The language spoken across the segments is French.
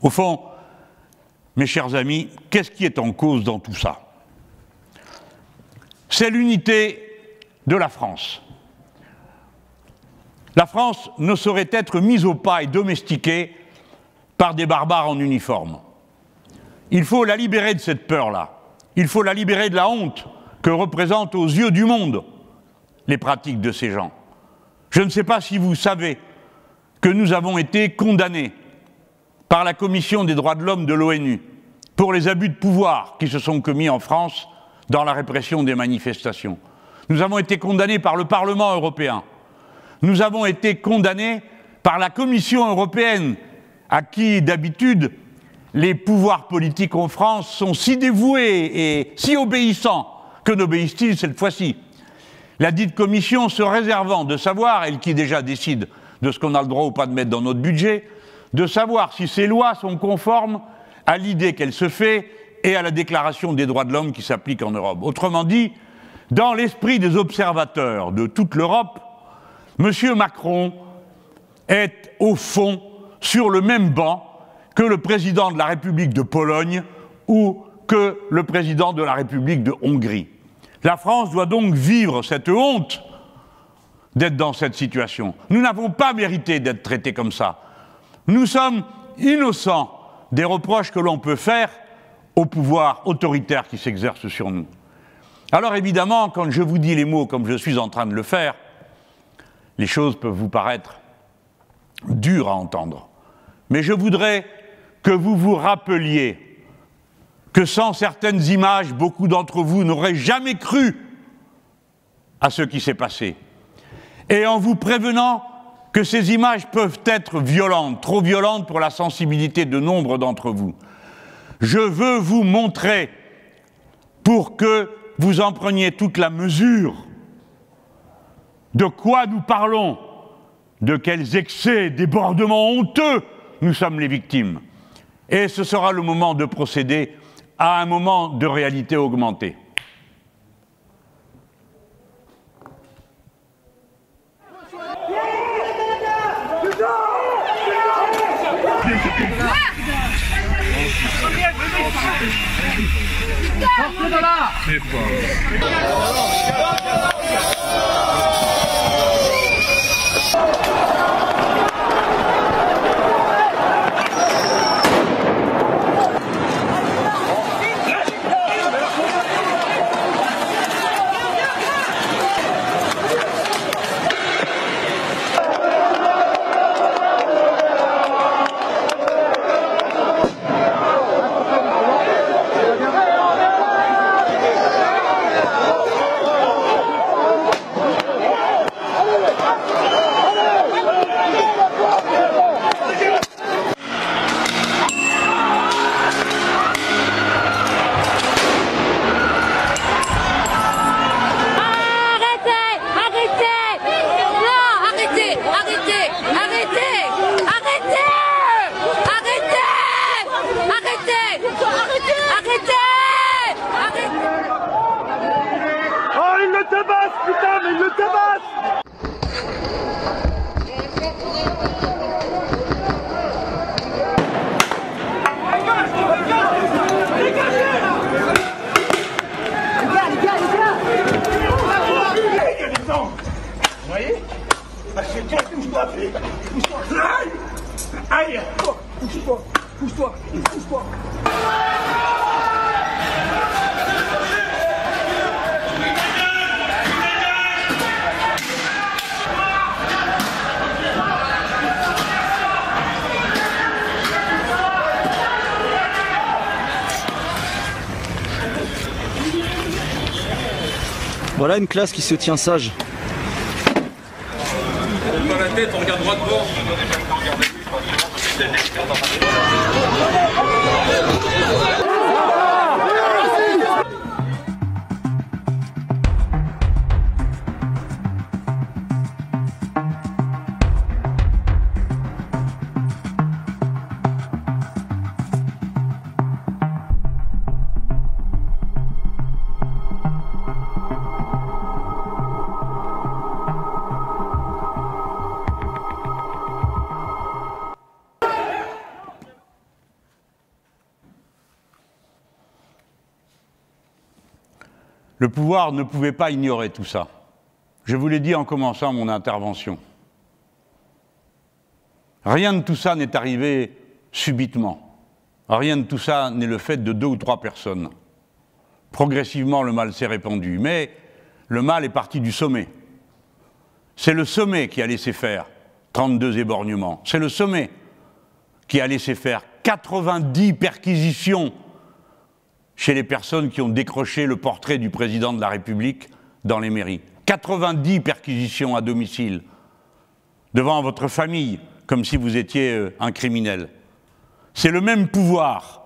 Au fond, mes chers amis, qu'est-ce qui est en cause dans tout ça? C'est l'unité de la France. La France ne saurait être mise au pas et domestiquée par des barbares en uniforme. Il faut la libérer de cette peur-là. Il faut la libérer de la honte que représentent aux yeux du monde les pratiques de ces gens. Je ne sais pas si vous savez que nous avons été condamnés par la Commission des droits de l'homme de l'ONU pour les abus de pouvoir qui se sont commis en France dans la répression des manifestations. Nous avons été condamnés par le Parlement européen. Nous avons été condamnés par la Commission européenne, à qui, d'habitude, les pouvoirs politiques en France sont si dévoués et si obéissants que n'obéissent-ils cette fois-ci? La dite Commission se réservant de savoir, elle qui déjà décide de ce qu'on a le droit ou pas de mettre dans notre budget, de savoir si ces lois sont conformes à l'idée qu'elle se fait et à la Déclaration des droits de l'homme qui s'applique en Europe. Autrement dit, dans l'esprit des observateurs de toute l'Europe, M. Macron est, au fond, sur le même banc que le président de la République de Pologne ou que le président de la République de Hongrie. La France doit donc vivre cette honte d'être dans cette situation. Nous n'avons pas mérité d'être traités comme ça. Nous sommes innocents des reproches que l'on peut faire au pouvoir autoritaire qui s'exerce sur nous. Alors évidemment, quand je vous dis les mots comme je suis en train de le faire, les choses peuvent vous paraître dures à entendre. Mais je voudrais que vous vous rappeliez que sans certaines images, beaucoup d'entre vous n'auraient jamais cru à ce qui s'est passé. Et en vous prévenant que ces images peuvent être violentes, trop violentes pour la sensibilité de nombre d'entre vous, je veux vous montrer, pour que vous en preniez toute la mesure, de quoi nous parlons, de quels excès, débordements honteux nous sommes les victimes. Et ce sera le moment de procéder à un moment de réalité augmentée. Sortez de là! Putain, mais il le tabasse! Vous voyez? C'est toi, pousse-toi, pousse-toi. Aïe! Pousse-toi, pousse-toi, pousse-toi. Voilà une classe qui se tient sage. On tourne la tête, on regarde droit devant. Le pouvoir ne pouvait pas ignorer tout ça. Je vous l'ai dit en commençant mon intervention. Rien de tout ça n'est arrivé subitement. Rien de tout ça n'est le fait de 2 ou 3 personnes. Progressivement, le mal s'est répandu, mais le mal est parti du sommet. C'est le sommet qui a laissé faire 32 éborgnements. C'est le sommet qui a laissé faire 90 perquisitions chez les personnes qui ont décroché le portrait du président de la République dans les mairies. 90 perquisitions à domicile, devant votre famille, comme si vous étiez un criminel. C'est le même pouvoir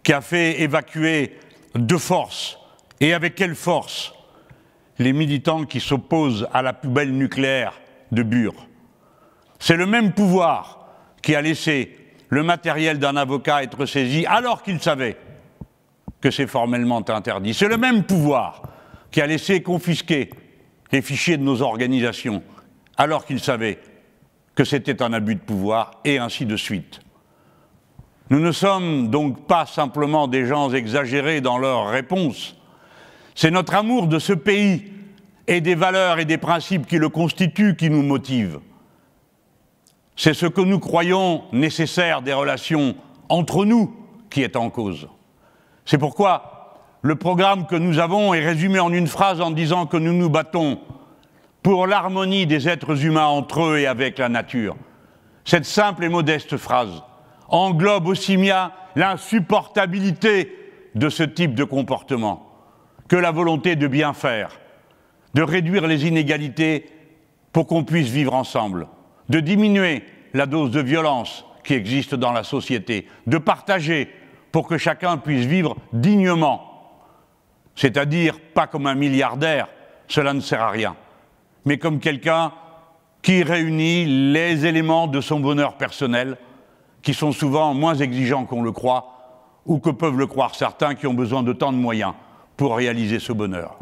qui a fait évacuer de force, et avec quelle force, les militants qui s'opposent à la poubelle nucléaire de Bure. C'est le même pouvoir qui a laissé le matériel d'un avocat être saisi alors qu'il savait que c'est formellement interdit. C'est le même pouvoir qui a laissé confisquer les fichiers de nos organisations alors qu'il savait que c'était un abus de pouvoir, et ainsi de suite. Nous ne sommes donc pas simplement des gens exagérés dans leurs réponses. C'est notre amour de ce pays et des valeurs et des principes qui le constituent qui nous motive. C'est ce que nous croyons nécessaire des relations entre nous qui est en cause. C'est pourquoi le programme que nous avons est résumé en une phrase en disant que nous nous battons pour l'harmonie des êtres humains entre eux et avec la nature. Cette simple et modeste phrase englobe aussi bien l'insupportabilité de ce type de comportement que la volonté de bien faire, de réduire les inégalités pour qu'on puisse vivre ensemble, de diminuer la dose de violence qui existe dans la société, de partager pour que chacun puisse vivre dignement, c'est-à-dire pas comme un milliardaire, cela ne sert à rien, mais comme quelqu'un qui réunit les éléments de son bonheur personnel, qui sont souvent moins exigeants qu'on le croit, ou que peuvent le croire certains qui ont besoin de tant de moyens pour réaliser ce bonheur.